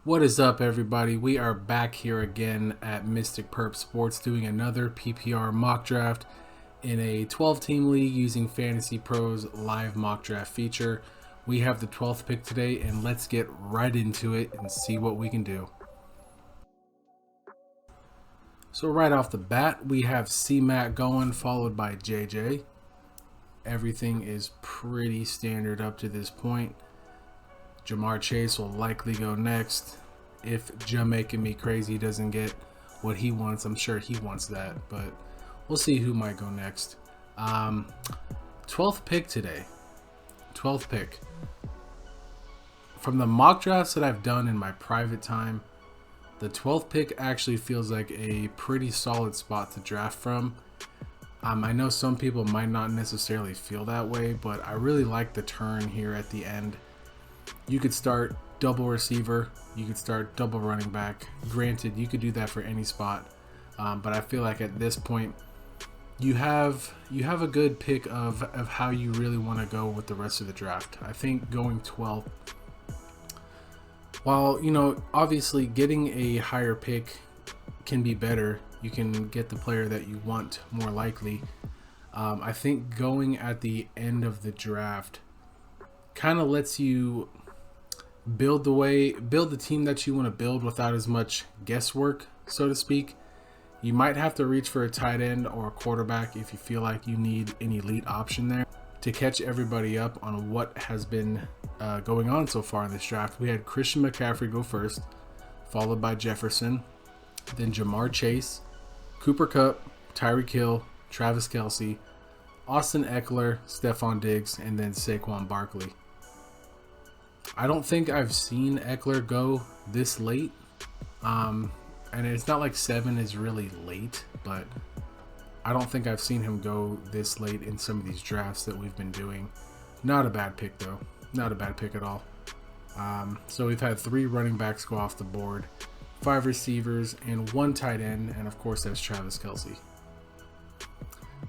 What is up, everybody? We are back here again at Mystic Perp Sports doing another PPR mock draft in a 12-team league using FantasyPros live mock draft feature. We have the 12th pick today, and let's get right into it and see what we can do. So right off the bat, we have C-Mac going, followed by JJ. Everything is pretty standard up to this point. Ja'Marr Chase will likely go next. If Making Me Crazy doesn't get what he wants, I'm sure he wants that, but we'll see who might go next. 12th pick today. 12th pick. From the mock drafts that I've done in my private time, the 12th pick actually feels like a pretty solid spot to draft from. I know some people might not necessarily feel that way, but I really like the turn here at the end. You could start double receiver, you could start double running back. Granted, you could do that for any spot, but I feel like at this point you have a good pick of how you really want to go with the rest of the draft. I think going 12th, while obviously getting a higher pick can be better, you can get the player that you want more likely. I think going at the end of the draft kind of lets you build the team that you want to build without as much guesswork, so to speak. You might have to reach for a tight end or a quarterback if you feel like you need an elite option there to catch everybody up on what has been going on so far in this draft. We had Christian McCaffrey go first, followed by Jefferson, then Ja'Marr Chase, Cooper Kupp, Tyreek Hill, Travis Kelce, Austin Eckler, Stephon Diggs, and then Saquon Barkley. I don't think I've seen Eckler go this late. And it's not like 7 is really late, but I don't think I've seen him go this late in some of these drafts that we've been doing. Not a bad pick, though. Not a bad pick at all. So we've had 3 running backs go off the board, 5 receivers, and 1 tight end, and of course that's Travis Kelce.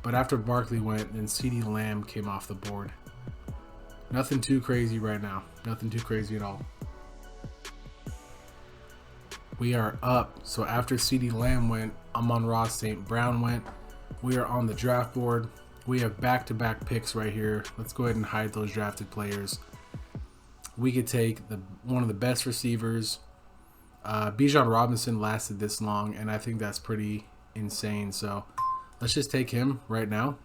But after Barkley went, then CeeDee Lamb came off the board. Nothing too crazy right now. Nothing too crazy at all. We are up. So after CeeDee Lamb went, Amon-Ra St. Brown went. We are on the draft board. We have back-to-back picks right here. Let's go ahead and hide those drafted players. We could take one of the best receivers. Bijan Robinson lasted this long, and I think that's pretty insane. So let's just take him right now.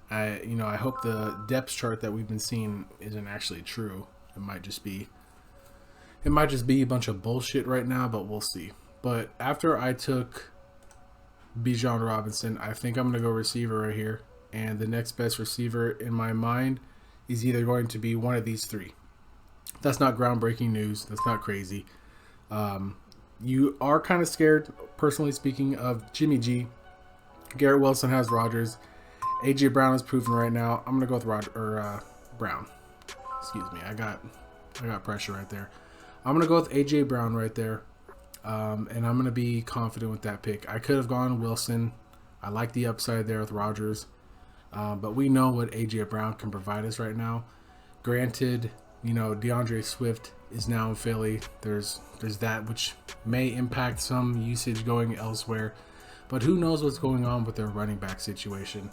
I hope the depth chart that we've been seeing isn't actually true. It might just be a bunch of bullshit right now, but we'll see. But after I took Bijan Robinson, I think I'm going to go receiver right here. And the next best receiver in my mind is either going to be one of these 3. That's not groundbreaking news. That's not crazy. You are kind of scared, personally speaking, of Jimmy G. Garrett Wilson has Rodgers. AJ Brown is proven right now. I'm gonna go with Brown. Excuse me, I got pressure right there. I'm gonna go with AJ Brown right there, and I'm gonna be confident with that pick. I could have gone Wilson. I like the upside there with Rodgers, but we know what AJ Brown can provide us right now. Granted, DeAndre Swift is now in Philly. There's that which may impact some usage going elsewhere, but who knows what's going on with their running back situation.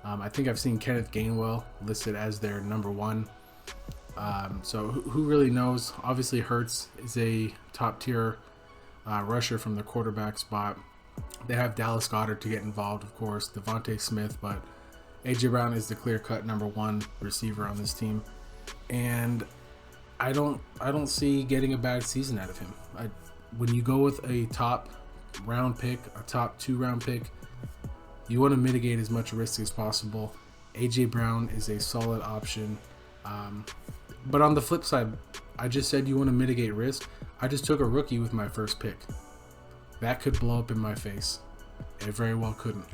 I think I've seen Kenneth Gainwell listed as their number 1. So who really knows? Obviously, Hurts is a top-tier rusher from the quarterback spot. They have Dallas Goedert to get involved, of course, Devontae Smith, but A.J. Brown is the clear-cut number 1 receiver on this team. And I don't see getting a bad season out of him. When you go with a top round pick, a top 2-round pick, you want to mitigate as much risk as possible. A.J. Brown is a solid option. But on the flip side, I just said you want to mitigate risk. I just took a rookie with my first pick. That could blow up in my face. It very well couldn't.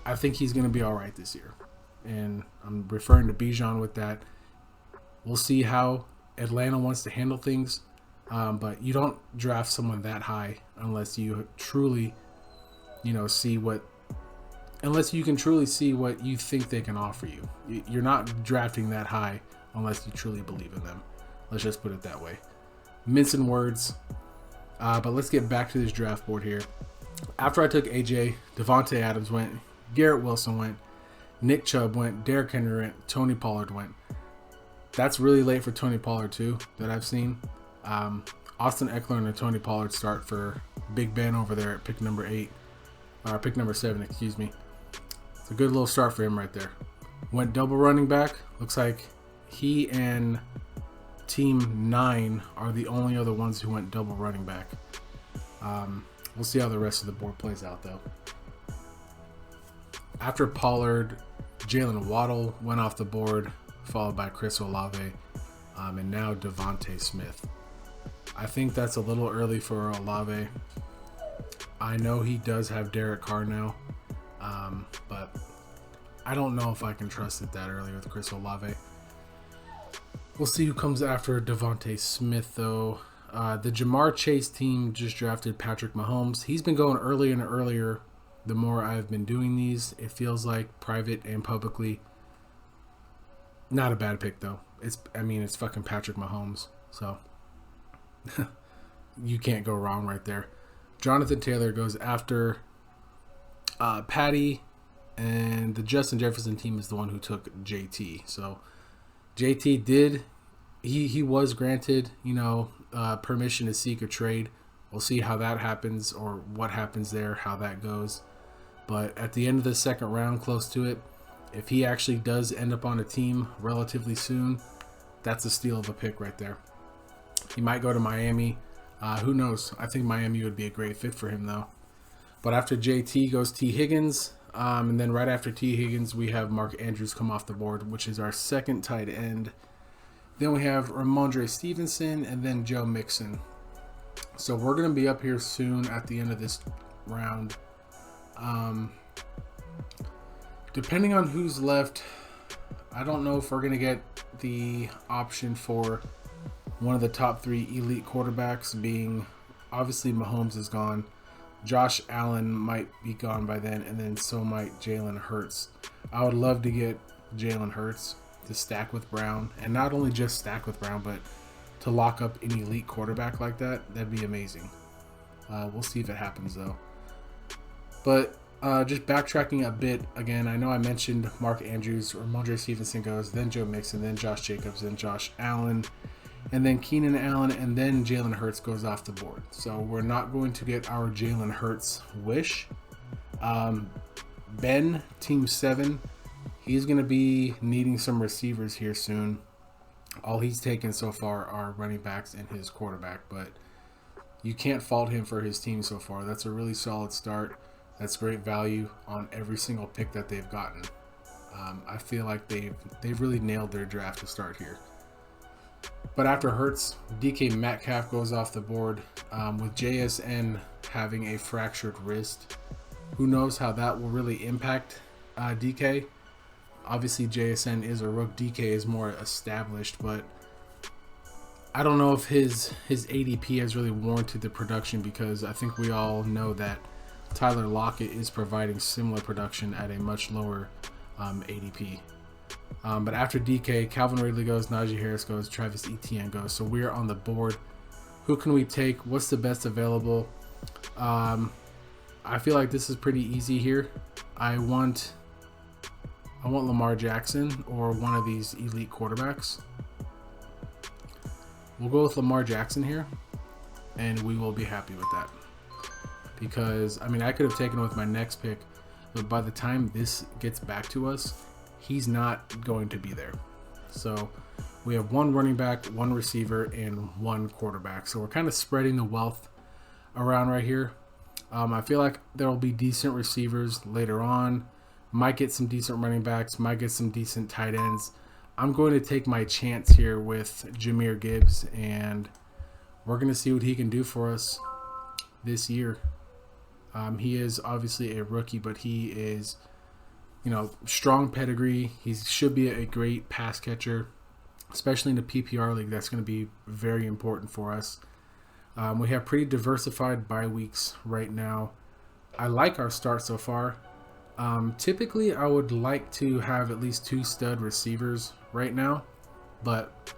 I think he's going to be all right this year. And I'm referring to Bijan with that. We'll see how Atlanta wants to handle things. But you don't draft someone that high unless you truly, unless you can truly see what you think they can offer you. You're not drafting that high unless you truly believe in them. Let's just put it that way. mincing words. But let's get back to this draft board here. After I took AJ, Devontae Adams went, Garrett Wilson went, Nick Chubb went, Derrick Henry went, Tony Pollard went. That's really late for Tony Pollard too, that I've seen. Austin Eckler and Tony Pollard start for Big Ben over there at pick number 7, excuse me. It's a good little start for him right there. Went double running back. Looks like he and Team 9 are the only other ones who went double running back. We'll see how the rest of the board plays out, though. After Pollard, Jalen Waddle went off the board, followed by Chris Olave, and now Devontae Smith. I think that's a little early for Olave. I know he does have Derek Carr now, but I don't know if I can trust it that early with Chris Olave. We'll see who comes after Devontae Smith, though. The Ja'Marr Chase team just drafted Patrick Mahomes. He's been going earlier and earlier the more I've been doing these. It feels like private and publicly. Not a bad pick, though. It's fucking Patrick Mahomes. So you can't go wrong right there. Jonathan Taylor goes after Patty, and the Justin Jefferson team is the one who took JT. So JT did, he was granted, permission to seek a trade. We'll see how that happens, or what happens there, how that goes. But at the end of the second round, close to it, if he actually does end up on a team relatively soon, that's a steal of a pick right there. He might go to Miami. Who knows? I think Miami would be a great fit for him, though. But after JT goes T. Higgins. And then right after T. Higgins, we have Mark Andrews come off the board, which is our second tight end. Then we have Ramondre Stevenson and then Joe Mixon. So we're going to be up here soon at the end of this round. Depending on who's left, I don't know if we're going to get the option for one of the top 3 elite quarterbacks, being obviously Mahomes is gone. Josh Allen might be gone by then, and then so might Jalen Hurts. I would love to get Jalen Hurts to stack with Brown, and not only just stack with Brown, but to lock up an elite quarterback like that. That'd be amazing. We'll see if it happens, though. But just backtracking a bit, again, I know I mentioned Mark Andrews, Ramondre Stevenson goes, then Joe Mixon, then Josh Jacobs, then Josh Allen, and then Keenan Allen, and then Jalen Hurts goes off the board. So we're not going to get our Jalen Hurts wish. Ben, Team 7, he's going to be needing some receivers here soon. All he's taken so far are running backs and his quarterback, but you can't fault him for his team so far. That's a really solid start. That's great value on every single pick that they've gotten. I feel like they've really nailed their draft to start here. But after Hurts, DK Metcalf goes off the board with JSN having a fractured wrist. Who knows how that will really impact DK? Obviously, JSN is a rook. DK is more established, but I don't know if his ADP has really warranted the production, because I think we all know that Tyler Lockett is providing similar production at a much lower ADP. But after DK, Calvin Ridley goes, Najee Harris goes, Travis Etienne goes. So we're on the board. Who can we take? What's the best available? I feel like this is pretty easy here. I want Lamar Jackson or one of these elite quarterbacks. We'll go with Lamar Jackson here, and we will be happy with that. Because, I could have taken it with my next pick, but by the time this gets back to us, he's not going to be there. So we have one running back, one receiver, and one quarterback. So we're kind of spreading the wealth around right here. I feel like there will be decent receivers later on. Might get some decent running backs. Might get some decent tight ends. I'm going to take my chance here with Jahmyr Gibbs, and we're going to see what he can do for us this year. He is obviously a rookie, but he is, strong pedigree. He should be a great pass catcher, especially in the PPR league. That's going to be very important for us. We have pretty diversified bye weeks right now. I like our start so far. Typically, I would like to have at least 2 stud receivers right now, but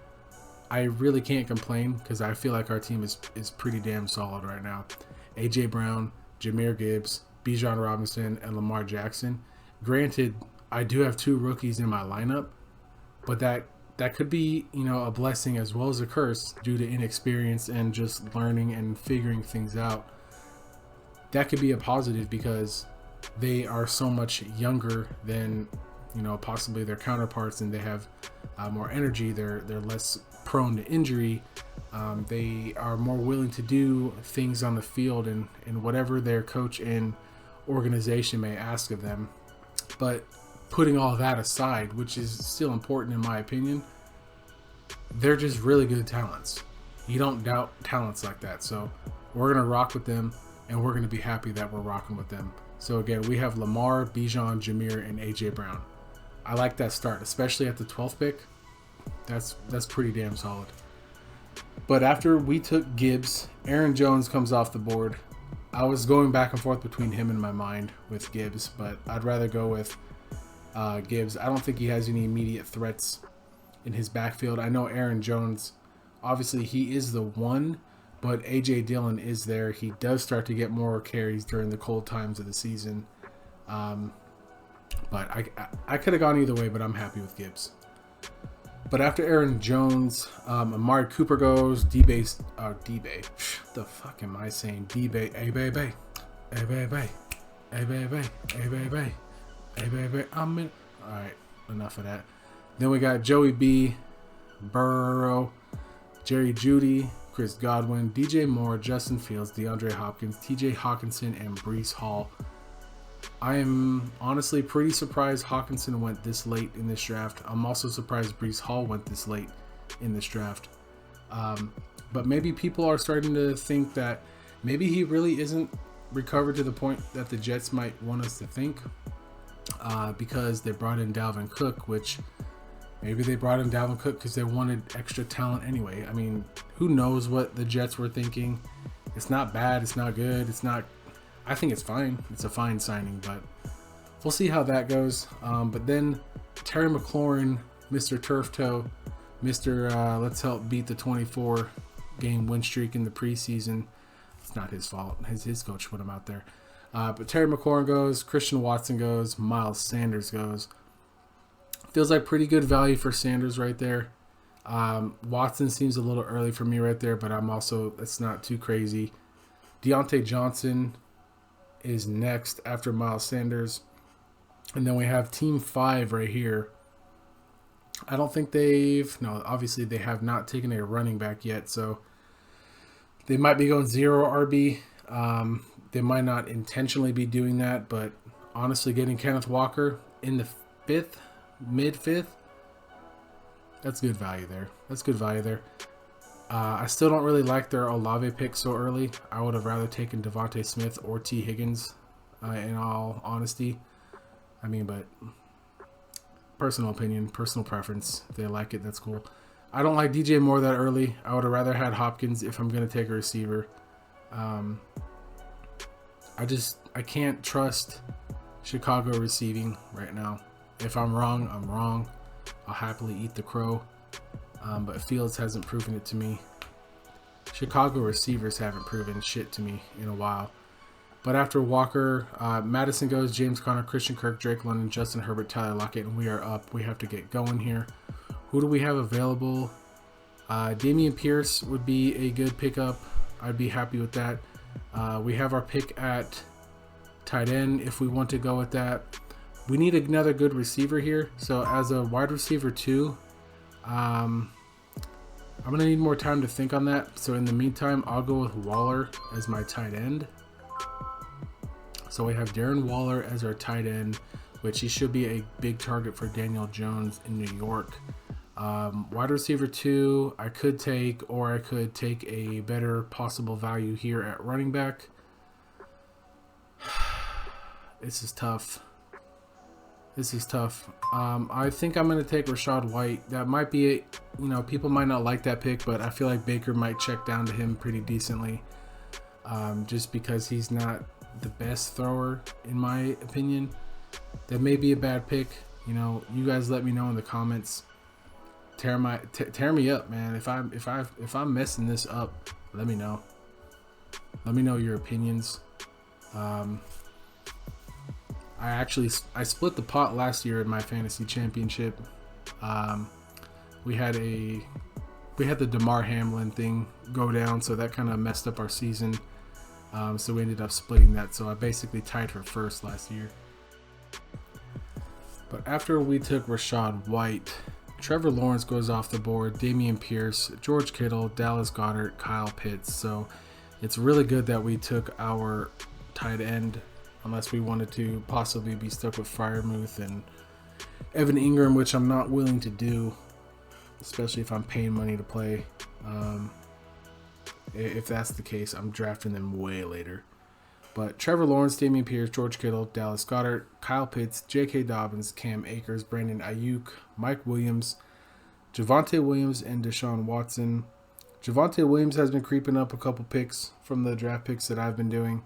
I really can't complain because I feel like our team is pretty damn solid right now. AJ Brown, Jahmyr Gibbs, Bijan Robinson, and Lamar Jackson. Granted, I do have 2 rookies in my lineup, but that could be, a blessing as well as a curse due to inexperience and just learning and figuring things out. That could be a positive because they are so much younger than possibly their counterparts, and they have more energy. They're less prone to injury. They are more willing to do things on the field and whatever their coach and organization may ask of them. But putting all that aside, which is still important in my opinion, they're just really good talents. You don't doubt talents like that. So we're going to rock with them, and we're going to be happy that we're rocking with them. So again, we have Lamar, Bijan, Jahmyr, and AJ Brown. I like that start, especially at the 12th pick. That's pretty damn solid. But after we took Gibbs, Aaron Jones comes off the board. I was going back and forth between him in my mind with Gibbs, but I'd rather go with Gibbs. I don't think he has any immediate threats in his backfield. I know Aaron Jones, obviously he is the one, but A.J. Dillon is there. He does start to get more carries during the cold times of the season. But I could have gone either way, but I'm happy with Gibbs. But after Aaron Jones, Amari Cooper goes, D-Bay. The fuck am I saying? D-Bay. A-Bay. I'm in. All right, enough of that. Then we got Joey B, Burrow, Jerry Jeudy, Chris Godwin, DJ Moore, Justin Fields, DeAndre Hopkins, TJ Hawkinson, and Breece Hall. I am honestly pretty surprised Hawkinson went this late in this draft. I'm also surprised Breece Hall went this late in this draft. But maybe people are starting to think that maybe he really isn't recovered to the point that the Jets might want us to think, because they brought in Dalvin Cook, which maybe they brought in Dalvin Cook because they wanted extra talent anyway. I mean, who knows what the Jets were thinking? It's not bad. It's not good. I think it's fine. It's a fine signing, but we'll see how that goes. But then Terry McLaurin, Mr. Turf Toe, Mr. Let's help beat the 24-game win streak in the preseason. It's not his fault. His coach put him out there. But Terry McLaurin goes, Christian Watson goes, Miles Sanders goes. Feels like pretty good value for Sanders right there. Watson seems a little early for me right there, but it's not too crazy. Deontay Johnson is next after Miles Sanders. And then we have Team 5 right here. I don't think obviously they have not taken a running back yet, so they might be going 0 RB. They might not intentionally be doing that, but honestly, getting Kenneth Walker in the mid-5th, that's good value there. I still don't really like their Olave pick so early. I would have rather taken Devontae Smith or T. Higgins, in all honesty. I mean, but personal opinion, personal preference. If they like it, that's cool. I don't like DJ Moore that early. I would have rather had Hopkins if I'm going to take a receiver. I can't trust Chicago receiving right now. If I'm wrong, I'm wrong. I'll happily eat the crow. But Fields hasn't proven it to me. Chicago receivers haven't proven shit to me in a while. But after Walker, Madison goes, James Conner, Christian Kirk, Drake London, Justin Herbert, Tyler Lockett, and we are up. We have to get going here. Who do we have available? Dameon Pierce would be a good pickup. I'd be happy with that. We have our pick at tight end if we want to go with that. We need another good receiver here. So as a wide receiver 2, I'm going to need more time to think on that. So in the meantime, I'll go with Waller as my tight end. So we have Darren Waller as our tight end, which he should be a big target for Daniel Jones in New York. Wide receiver 2, I could take a better possible value here at running back. This is tough. I think I'm going to take Rachaad White. That might be, people might not like that pick, but I feel like Baker might check down to him pretty decently. Just because he's not the best thrower, in my opinion. That may be a bad pick. You guys let me know in the comments. tear me up, man. If I'm messing this up, let me know. Let me know your opinions. I split the pot last year in my fantasy championship. We had the Damar Hamlin thing go down, so that kind of messed up our season. So we ended up splitting that. So I basically tied for first last year. But after we took Rachaad White, Trevor Lawrence goes off the board, Dameon Pierce, George Kittle, Dallas Goedert, Kyle Pitts. So it's really good that we took our tight end, unless we wanted to possibly be stuck with Freiermuth and Evan Ingram, which I'm not willing to do, especially if I'm paying money to play. If that's the case, I'm drafting them way later. But Trevor Lawrence, Dameon Pierce, George Kittle, Dallas Goedert, Kyle Pitts, J.K. Dobbins, Cam Akers, Brandon Ayuk, Mike Williams, Javonte Williams, and Deshaun Watson. Javonte Williams has been creeping up a couple picks from the draft picks that I've been doing.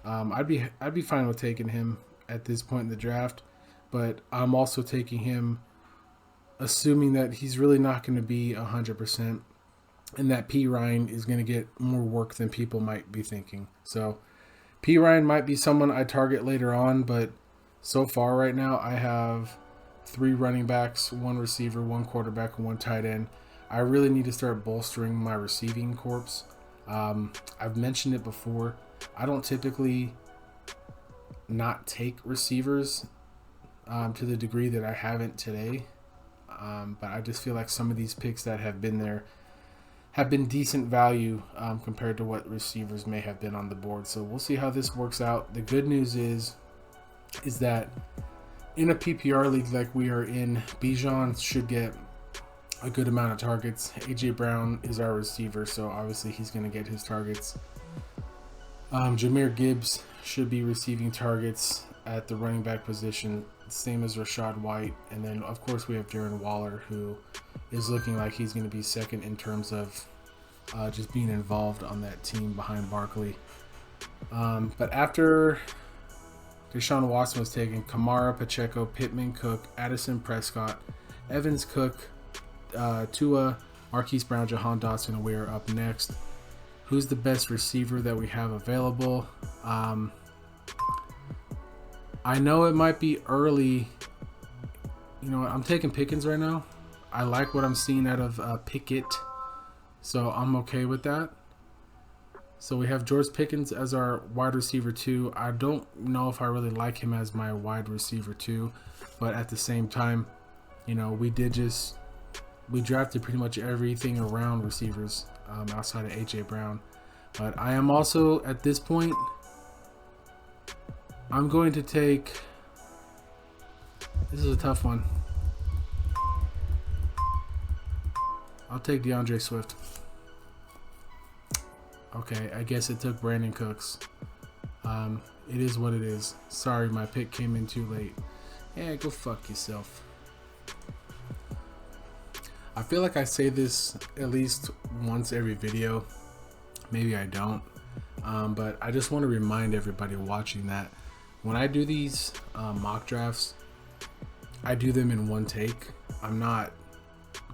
I'd be fine with taking him at this point in the draft, but I'm also taking him assuming that he's really not going to be 100%, and that P. Ryan is going to get more work than people might be thinking. So P. Ryan might be someone I target later on, but so far right now I have 3 running backs, 1 receiver, 1 quarterback, and 1 tight end. I really need to start bolstering my receiving corps. I've mentioned it before. I don't typically not take receivers to the degree that I haven't today. But I just feel like some of these picks that have been there have been decent value compared to what receivers may have been on the board. So we'll see how this works out. The good news is that in a PPR league like we are in, Bijan should get a good amount of targets. AJ Brown is our receiver, so obviously he's going to get his targets. Jahmyr Gibbs should be receiving targets at the running back position, same as Rachaad White. And then, of course, we have Darren Waller, who is looking like he's going to be second in terms of just being involved on that team behind Barkley. But after Deshaun Watson was taken, Kamara, Pacheco, Pittman, Cook, Addison, Prescott, Evans, Cook, Tua, Marquise Brown, Jahan Dotson, and we're up next. Who's the best receiver that we have available? I know it might be early. You know what? I'm taking Pickens right now. I like what I'm seeing out of Pickett, so I'm okay with that. So we have George Pickens as our wide receiver 2. I don't know if I really like him as my wide receiver 2, but at the same time, you know, we drafted pretty much everything around receivers outside of AJ Brown. But I am also, at this point, I'm going to take, this is a tough one. I'll take DeAndre Swift. Okay, I guess it took Brandon Cooks. It is what it is. Sorry, my pick came in too late. Yeah, go fuck yourself. I feel like I say this at least once every video. Maybe I don't. But I just want to remind everybody watching that when I do these mock drafts, I do them in one take. I'm not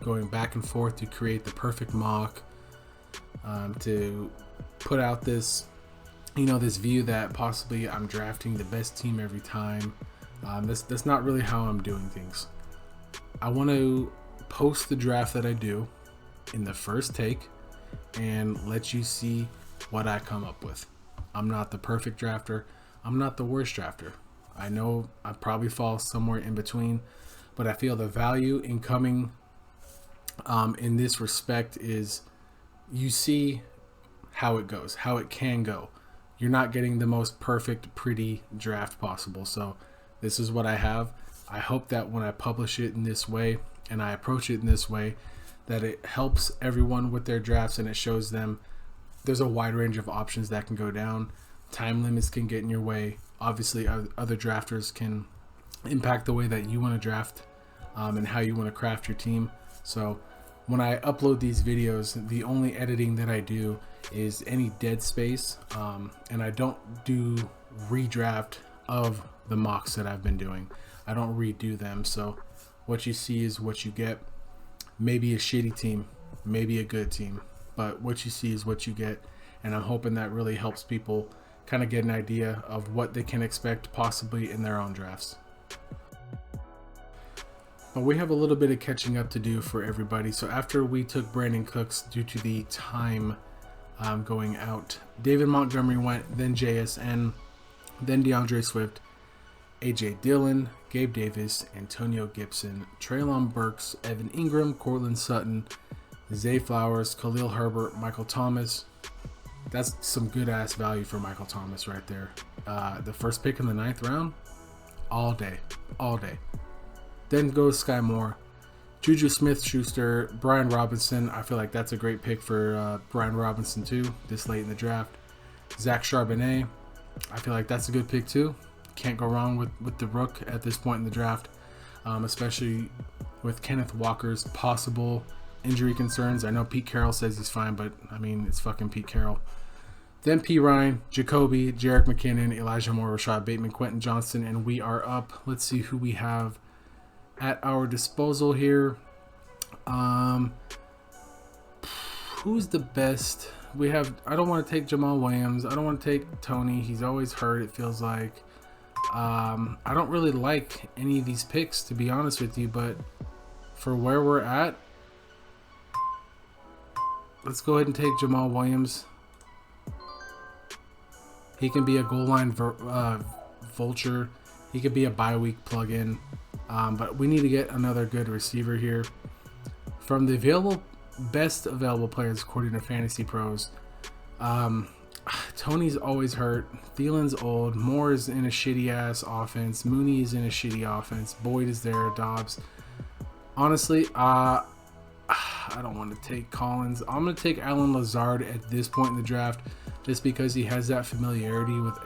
going back and forth to create the perfect mock, to put out this, you know, this view that possibly I'm drafting the best team every time. That's not really how I'm doing things. I want to post the draft that I do in the first take and let you see what I come up with. I'm not the perfect drafter. I'm not the worst drafter. I know I probably fall somewhere in between, but I feel the value in coming in this respect is you see how it goes, how it can go. You're not getting the most perfect, pretty draft possible. So this is what I have. I hope that when I publish it in this way and I approach it in this way, that it helps everyone with their drafts and it shows them there's a wide range of options that can go down. Time limits can get in your way. Obviously, other drafters can impact the way that you want to draft and how you want to craft your team. So when I upload these videos, the only editing that I do is any dead space, and I don't do redraft of the mocks that I've been doing. I don't redo them. So what you see is what you get. maybe a shitty team, maybe a good team, but what you see is what you get. And I'm hoping that really helps people kind of get an idea of what they can expect possibly in their own drafts. But we have a little bit of catching up to do for everybody. So after we took Brandon Cooks due to the time going out, David Montgomery went, then JSN, then DeAndre Swift, AJ Dillon, Gabe Davis, Antonio Gibson, Treylon Burks, Evan Ingram, Cortland Sutton, Zay Flowers, Khalil Herbert, Michael Thomas. That's some good ass value for Michael Thomas right there. The first pick in the 9th round, all day. Then goes Sky Moore, Juju Smith-Schuster, Brian Robinson. I feel like that's a great pick for Brian Robinson too, this late in the draft. Zach Charbonnet, I feel like that's a good pick too. Can't go wrong with the rook at this point in the draft, especially with Kenneth Walker's possible injury concerns. I know Pete Carroll says he's fine, but I mean, it's fucking Pete Carroll. Then P. Ryan, Jacoby, Jerick McKinnon, Elijah Moore, Rashad Bateman, Quentin Johnston, and we are up. Let's see who we have at our disposal here. Who's the best? We have, I don't want to take Jamal Williams. I don't want to take Tony. He's always hurt, it feels like. I don't really like any of these picks, to be honest with you, but for where we're at, let's go ahead and take Jamal Williams. He can be a goal line vulture. He could be a bye week plug-in. But we need to get another good receiver here. From the best available players according to FantasyPros, Tony's always hurt. Thielen's old. Moore is in a shitty ass offense. Mooney is in a shitty offense. Boyd is there. Dobbs. Honestly, I don't want to take Collins. I'm going to take Allen Lazard at this point in the draft just because he has that familiarity with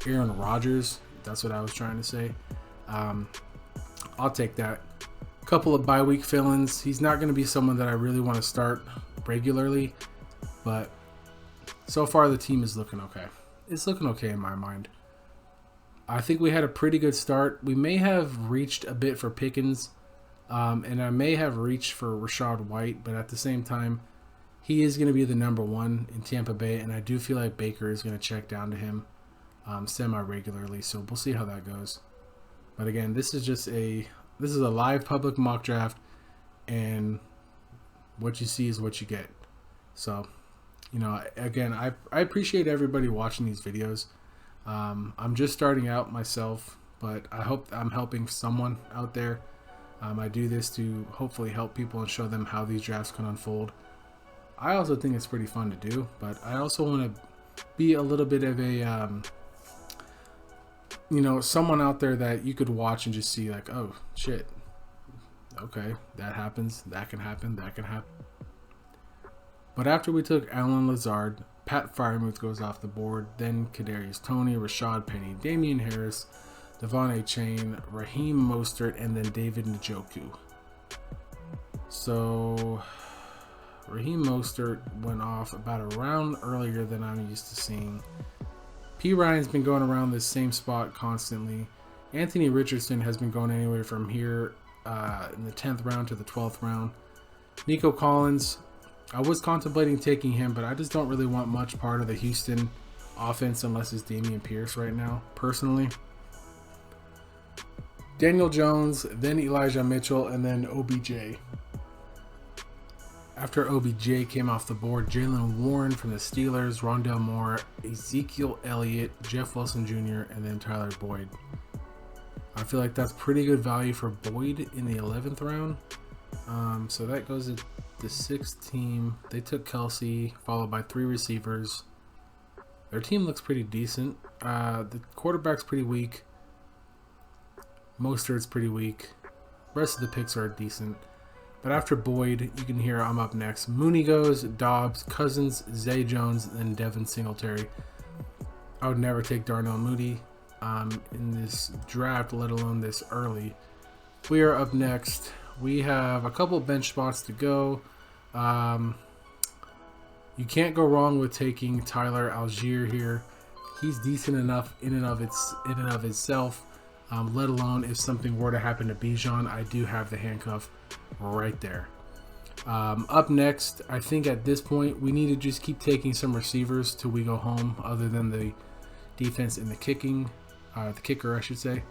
Aaron Rodgers. That's what I was trying to say. I'll take that. Couple of bye week fill-ins. He's not going to be someone that I really want to start regularly, but so far the team is looking okay. It's looking okay in my mind. I think we had a pretty good start. We may have reached a bit for Pickens, and I may have reached for Rachaad White, but at the same time, he is going to be the number one in Tampa Bay, and I do feel like Baker is going to check down to him semi-regularly, so we'll see how that goes. But again, this is a live public mock draft, and what you see is what you get. So, you know, again, I appreciate everybody watching these videos. I'm just starting out myself, but I hope I'm helping someone out there. I do this to hopefully help people and show them how these drafts can unfold. I also think it's pretty fun to do, but I also want to be a little bit of a, you know, someone out there that you could watch and just see like, oh, shit. Okay, that happens. That can happen. That can happen. But after we took Allen Lazard, Pat Freiermuth goes off the board. Then Kadarius Toney, Rashad Penny, Damian Harris, Devon Achane, Raheem Mostert, and then David Njoku. So Raheem Mostert went off about a round earlier than I'm used to seeing. P. Ryan's been going around this same spot constantly. Anthony Richardson has been going anywhere from here in the 10th round to the 12th round. Nico Collins, I was contemplating taking him, but I just don't really want much part of the Houston offense unless it's Dameon Pierce right now, personally. Daniel Jones, then Elijah Mitchell, and then OBJ. After OBJ came off the board, Jaylen Warren from the Steelers, Rondale Moore, Ezekiel Elliott, Jeff Wilson Jr., and then Tyler Boyd. I feel like that's pretty good value for Boyd in the 11th round. So that goes to the 6th team. They took Kelsey, followed by 3 receivers. Their team looks pretty decent. The quarterback's pretty weak. Mostert's pretty weak. The rest of the picks are decent. But after Boyd, you can hear I'm up next. Mooney goes, Dobbs, Cousins, Zay Jones, and Devin Singletary. I would never take Darnell Mooney in this draft, let alone this early. We are up next. We have a couple bench spots to go. You can't go wrong with taking Tyler Algier here. He's decent enough in and of itself. let alone if something were to happen to Bijan, I do have the handcuff right there. Up next, I think at this point, we need to just keep taking some receivers till we go home, other than the defense and the kicker, I should say.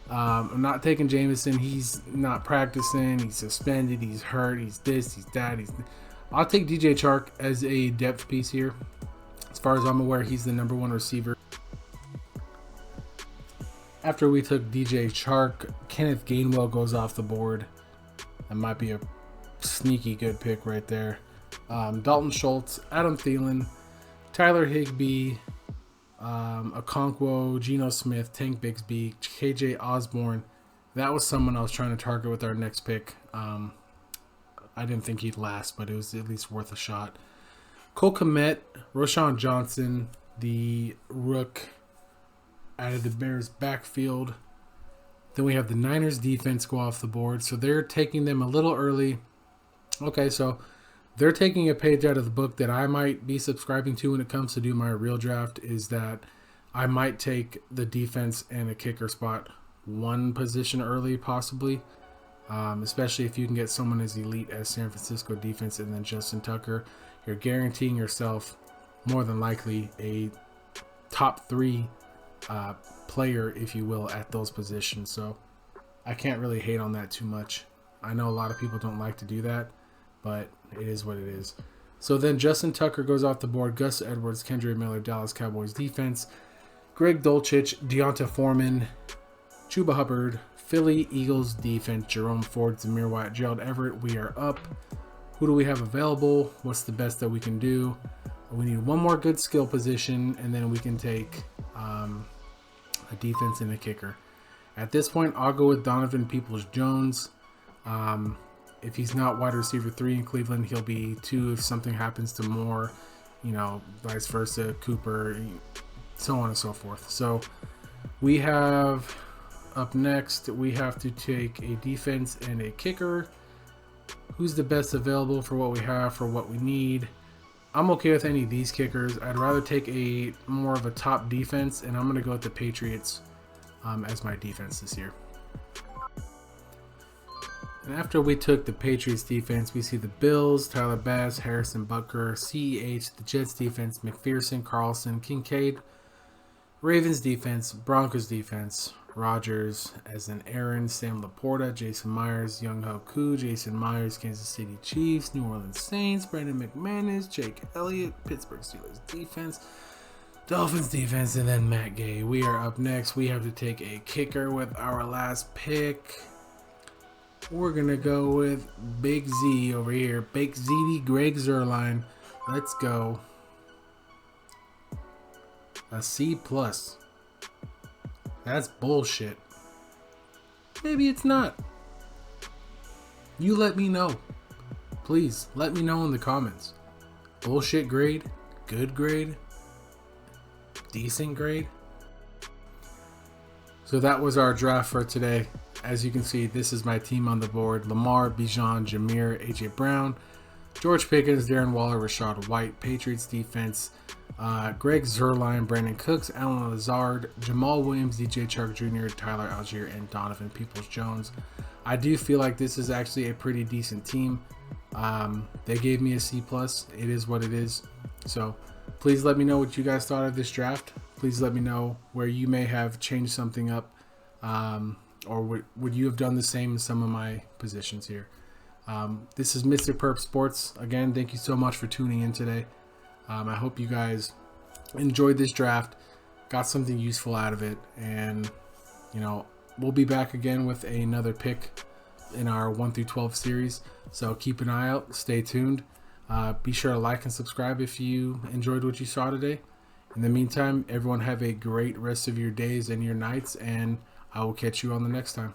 I'm not taking Jameson. He's not practicing. He's suspended. He's hurt. He's this. He's that. I'll take DJ Chark as a depth piece here. As far as I'm aware, he's the #1 receiver. After we took DJ Chark, Kenneth Gainwell goes off the board. That might be a sneaky good pick right there. Dalton Schultz, Adam Thielen, Tyler Higbee, Okonkwo, Geno Smith, Tank Bigsby, KJ Osborne. That was someone I was trying to target with our next pick. I didn't think he'd last, but it was at least worth a shot. Cole Kmet, Roshan Johnson, the rook out of the Bears backfield. Then we have the Niners defense go off the board. So they're taking them a little early. Okay, so they're taking a page out of the book that I might be subscribing to when it comes to do my real draft, is that I might take the defense and a kicker spot one position early, possibly. Especially if you can get someone as elite as San Francisco defense and then Justin Tucker. You're guaranteeing yourself more than likely a top 3 player, if you will, at those positions. So I can't really hate on that too much. I know a lot of people don't like to do that, but it is what it is. So then Justin Tucker goes off the board. Gus Edwards, Kendre Miller, Dallas Cowboys defense. Greg Dulcich, Deonta Foreman, Chuba Hubbard, Philly Eagles defense, Jerome Ford, Zamir White, Gerald Everett. We are up. Who do we have available? What's the best that we can do? We need one more good skill position, and then we can take a defense and a kicker. At this point, I'll go with Donovan Peoples-Jones. If he's not wide receiver 3 in Cleveland, he'll be 2 if something happens to Moore, vice versa, Cooper, so on and so forth. So we have up next, we have to take a defense and a kicker. Who's the best available for what we have, for what we need? I'm okay with any of these kickers. I'd rather take a more of a top defense, and I'm going to go with the Patriots as my defense this year. And after we took the Patriots defense, we see the Bills, Tyler Bass, Harrison Butker, CEH, the Jets defense, McPherson, Carlson, Kincaid, Ravens defense, Broncos defense, Rodgers as an Aaron, Sam Laporta, Jason Myers, Young Ho Koo, Jason Myers, Kansas City Chiefs, New Orleans Saints, Brandon McManus, Jake Elliott, Pittsburgh Steelers defense, Dolphins defense, and then Matt Gay. We are up next. We have to take a kicker with our last pick. We're going to go with Big Z over here. Big ZD, Greg Zuerlein. Let's go. A C+. That's bullshit. Maybe it's not. You let me know. Please, let me know in the comments. Bullshit grade? Good grade? Decent grade? So that was our draft for today. As you can see, this is my team on the board. Lamar, Bijan, Jahmyr, AJ Brown, George Pickens, Darren Waller, Rashad White, Patriots defense, Greg Zuerlein, Brandon Cooks, Alan Lazard, Jamal Williams, DJ Chark Jr., Tyler Algier, and Donovan Peoples-Jones. I do feel like this is actually a pretty decent team. They gave me a C+. It is what it is. So please let me know what you guys thought of this draft. Please let me know where you may have changed something up, or would you have done the same in some of my positions here. This is Mr. Perp Sports. Again, thank you so much for tuning in today. I hope you guys enjoyed this draft, got something useful out of it, and we'll be back again with another pick in our 1 through 12 series. So keep an eye out, stay tuned. Be sure to like and subscribe if you enjoyed what you saw today. In the meantime, everyone have a great rest of your days and your nights, and I will catch you on the next time.